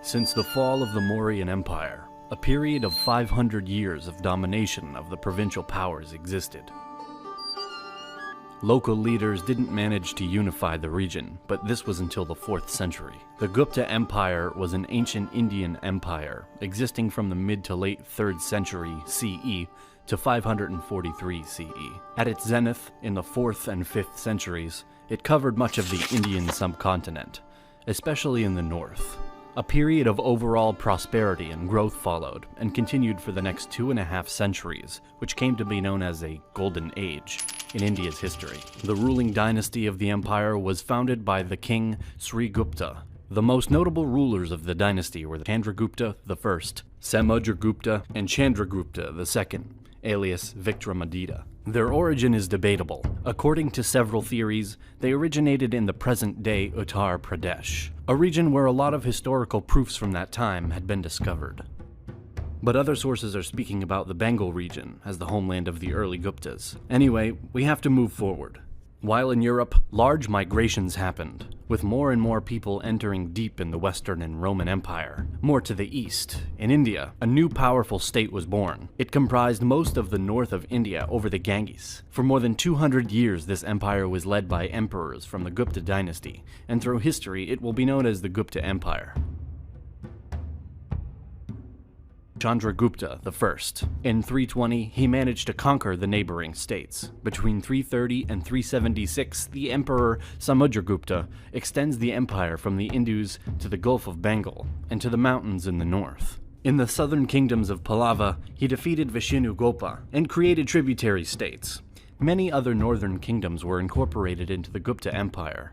Since the fall of the Mauryan Empire, a period of 500 years of domination of the provincial powers existed. Local leaders didn't manage to unify the region, but this was until the 4th century. The Gupta Empire was an ancient Indian empire, existing from the mid to late 3rd century CE to 543 CE. At its zenith, in the 4th and 5th centuries, it covered much of the Indian subcontinent, especially in the north. A period of overall prosperity and growth followed, and continued for the next 2.5 centuries, which came to be known as a Golden Age in India's history. The ruling dynasty of the empire was founded by the king Sri Gupta. The most notable rulers of the dynasty were Chandragupta I, Samudragupta, and Chandragupta II, alias Vikramaditya. Their origin is debatable. According to several theories, they originated in the present-day Uttar Pradesh, a region where a lot of historical proofs from that time had been discovered. But other sources are speaking about the Bengal region as the homeland of the early Guptas. Anyway, we have to move forward. While in Europe, large migrations happened, with more and more people entering deep in the Western and Roman Empire. More to the east, in India, a new powerful state was born. It comprised most of the north of India over the Ganges. For more than 200 years, this empire was led by emperors from the Gupta dynasty, and through history, it will be known as the Gupta Empire. Chandragupta I. In 320, he managed to conquer the neighboring states. Between 330 and 376, the emperor Samudragupta extends the empire from the Indus to the Gulf of Bengal and to the mountains in the north. In the southern kingdoms of Pallava, he defeated Vishnugapa and created tributary states. Many other northern kingdoms were incorporated into the Gupta Empire,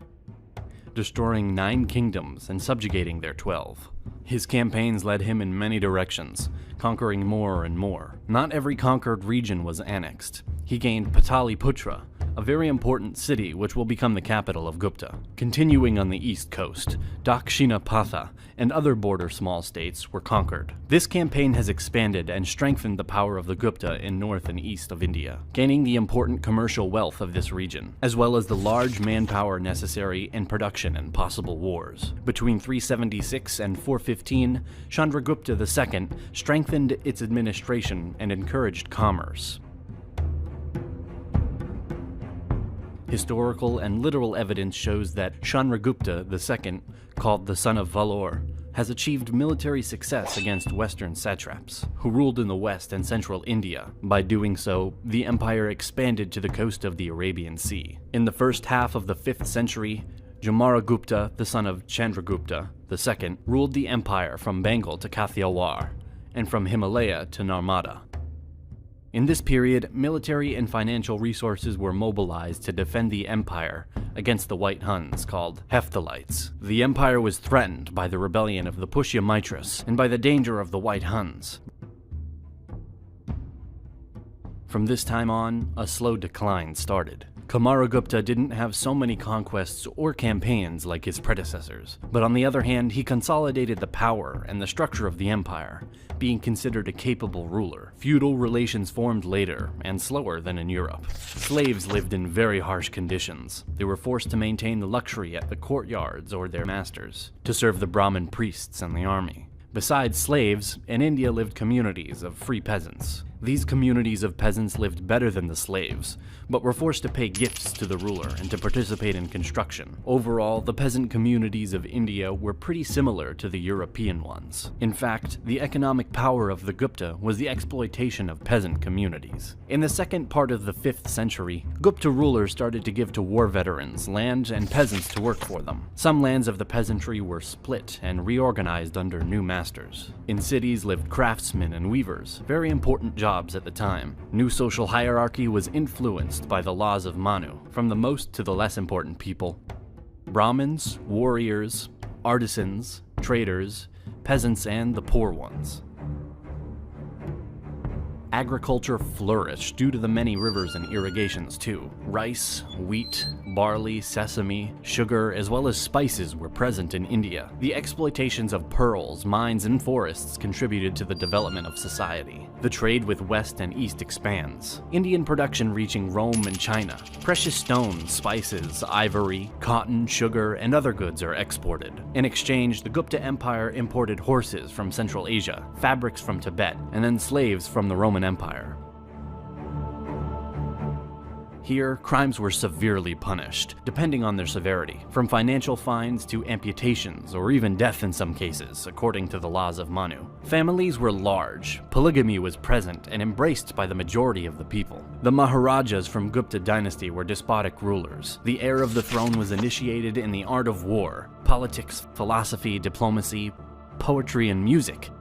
destroying 9 kingdoms and subjugating their 12. His campaigns led him in many directions, conquering more and more. Not every conquered region was annexed. He gained Pataliputra, a very important city which will become the capital of Gupta. Continuing on the east coast, Dakshinapatha and other border small states were conquered. This campaign has expanded and strengthened the power of the Gupta in north and east of India, gaining the important commercial wealth of this region, as well as the large manpower necessary in production and possible wars. Between 376 and 415, Chandragupta II strengthened its administration and encouraged commerce. Historical and literal evidence shows that Chandragupta II, called the Son of Valor, has achieved military success against Western satraps, who ruled in the west and central India. By doing so, the empire expanded to the coast of the Arabian Sea. In the first half of the 5th century, Kumaragupta, the son of Chandragupta II, ruled the empire from Bengal to Kathiawar, and from Himalaya to Narmada. In this period, military and financial resources were mobilized to defend the empire against the White Huns, called Hephthalites. The empire was threatened by the rebellion of the Pushya-Mitras and by the danger of the White Huns. From this time on, a slow decline started. Kumaragupta didn't have so many conquests or campaigns like his predecessors, but on the other hand, he consolidated the power and the structure of the empire, being considered a capable ruler. Feudal relations formed later, and slower than in Europe. Slaves lived in very harsh conditions. They were forced to maintain the luxury at the courtyards or their masters, to serve the Brahmin priests and the army. Besides slaves, in India lived communities of free peasants. These communities of peasants lived better than the slaves, but were forced to pay gifts to the ruler and to participate in construction. Overall, the peasant communities of India were pretty similar to the European ones. In fact, the economic power of the Gupta was the exploitation of peasant communities. In the second part of the 5th century, Gupta rulers started to give to war veterans land and peasants to work for them. Some lands of the peasantry were split and reorganized under new masters. In cities lived craftsmen and weavers, very important jobs at the time. New social hierarchy was influenced by the laws of Manu, from the most to the less important people. Brahmins, warriors, artisans, traders, peasants, and the poor ones. Agriculture flourished due to the many rivers and irrigations too. Rice, wheat, barley, sesame, sugar, as well as spices were present in India. The exploitations of pearls, mines, and forests contributed to the development of society. The trade with West and East expands. Indian production reaching Rome and China. Precious stones, spices, ivory, cotton, sugar, and other goods are exported. In exchange, the Gupta Empire imported horses from Central Asia, fabrics from Tibet, and then slaves from the Roman Empire. Here, crimes were severely punished, depending on their severity, from financial fines to amputations or even death in some cases, according to the laws of Manu. Families were large, polygamy was present and embraced by the majority of the people. The Maharajas from Gupta dynasty were despotic rulers. The heir of the throne was initiated in the art of war, politics, philosophy, diplomacy, poetry, and music.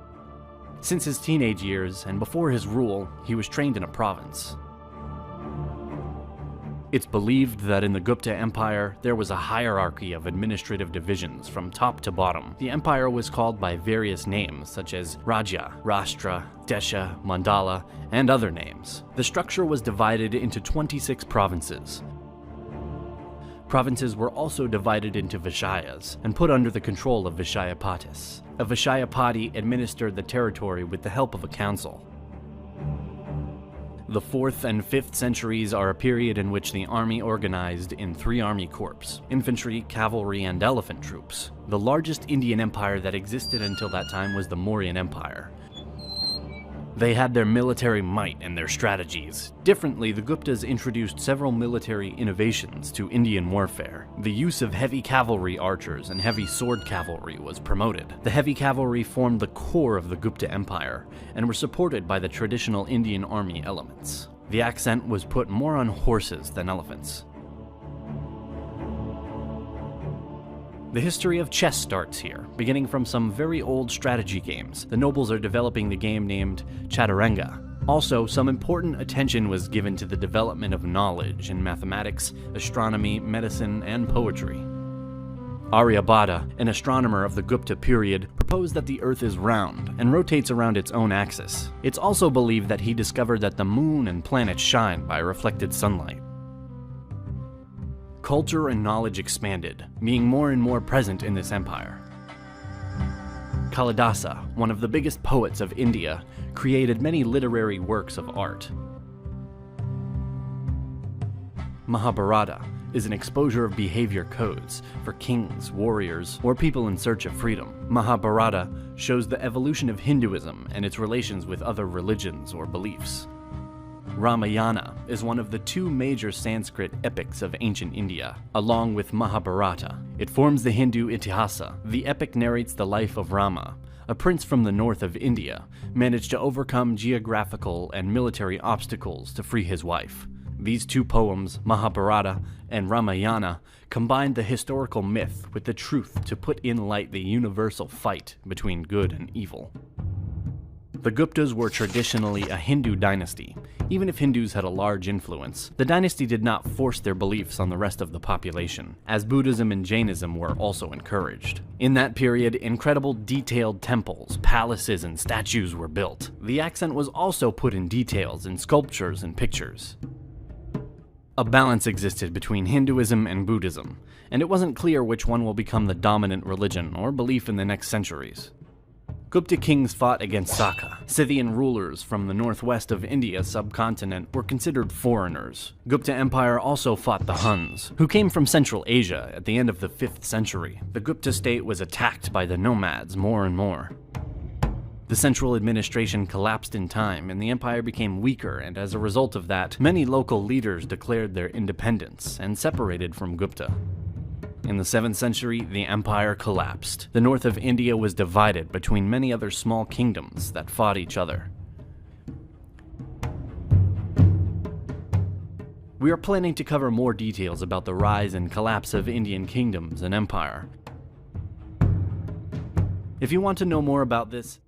Since his teenage years and before his rule, he was trained in a province. It's believed that in the Gupta Empire, there was a hierarchy of administrative divisions from top to bottom. The empire was called by various names such as Raja, Rashtra, Desha, Mandala, and other names. The structure was divided into 26 provinces. Provinces were also divided into Vishayas and put under the control of Vishayapatis. A Vishayapati administered the territory with the help of a council. The 4th and 5th centuries are a period in which the army organized in 3 army corps: infantry, cavalry, and elephant troops. The largest Indian empire that existed until that time was the Mauryan Empire. They had their military might and their strategies. Differently, the Guptas introduced several military innovations to Indian warfare. The use of heavy cavalry archers and heavy sword cavalry was promoted. The heavy cavalry formed the core of the Gupta Empire and were supported by the traditional Indian army elements. The accent was put more on horses than elephants. The history of chess starts here, beginning from some very old strategy games. The nobles are developing the game named Chaturanga. Also, some important attention was given to the development of knowledge in mathematics, astronomy, medicine, and poetry. Aryabhata, an astronomer of the Gupta period, proposed that the Earth is round and rotates around its own axis. It's also believed that he discovered that the moon and planets shine by reflected sunlight. Culture and knowledge expanded, being more and more present in this empire. Kalidasa, one of the biggest poets of India, created many literary works of art. Mahabharata is an exposure of behavior codes for kings, warriors, or people in search of freedom. Mahabharata shows the evolution of Hinduism and its relations with other religions or beliefs. Ramayana is one of the 2 major Sanskrit epics of ancient India, along with Mahabharata. It forms the Hindu Itihasa. The epic narrates the life of Rama, a prince from the north of India, managed to overcome geographical and military obstacles to free his wife. These 2 poems, Mahabharata and Ramayana, combined the historical myth with the truth to put in light the universal fight between good and evil. The Guptas were traditionally a Hindu dynasty. Even if Hindus had a large influence, the dynasty did not force their beliefs on the rest of the population, as Buddhism and Jainism were also encouraged. In that period, incredible detailed temples, palaces, and statues were built. The accent was also put in details in sculptures and pictures. A balance existed between Hinduism and Buddhism, and it wasn't clear which one will become the dominant religion or belief in the next centuries. Gupta kings fought against Saka. Scythian rulers from the northwest of India subcontinent were considered foreigners. Gupta Empire also fought the Huns, who came from Central Asia at the end of the 5th century. The Gupta state was attacked by the nomads more and more. The central administration collapsed in time, and the empire became weaker, and as a result of that, many local leaders declared their independence and separated from Gupta. In the 7th century, the empire collapsed. The north of India was divided between many other small kingdoms that fought each other. We are planning to cover more details about the rise and collapse of Indian kingdoms and empire. If you want to know more about this,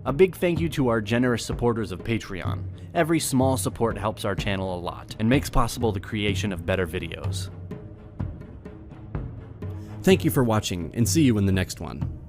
a big thank you to our generous supporters of Patreon. Every small support helps our channel a lot and makes possible the creation of better videos. Thank you for watching, and see you in the next one.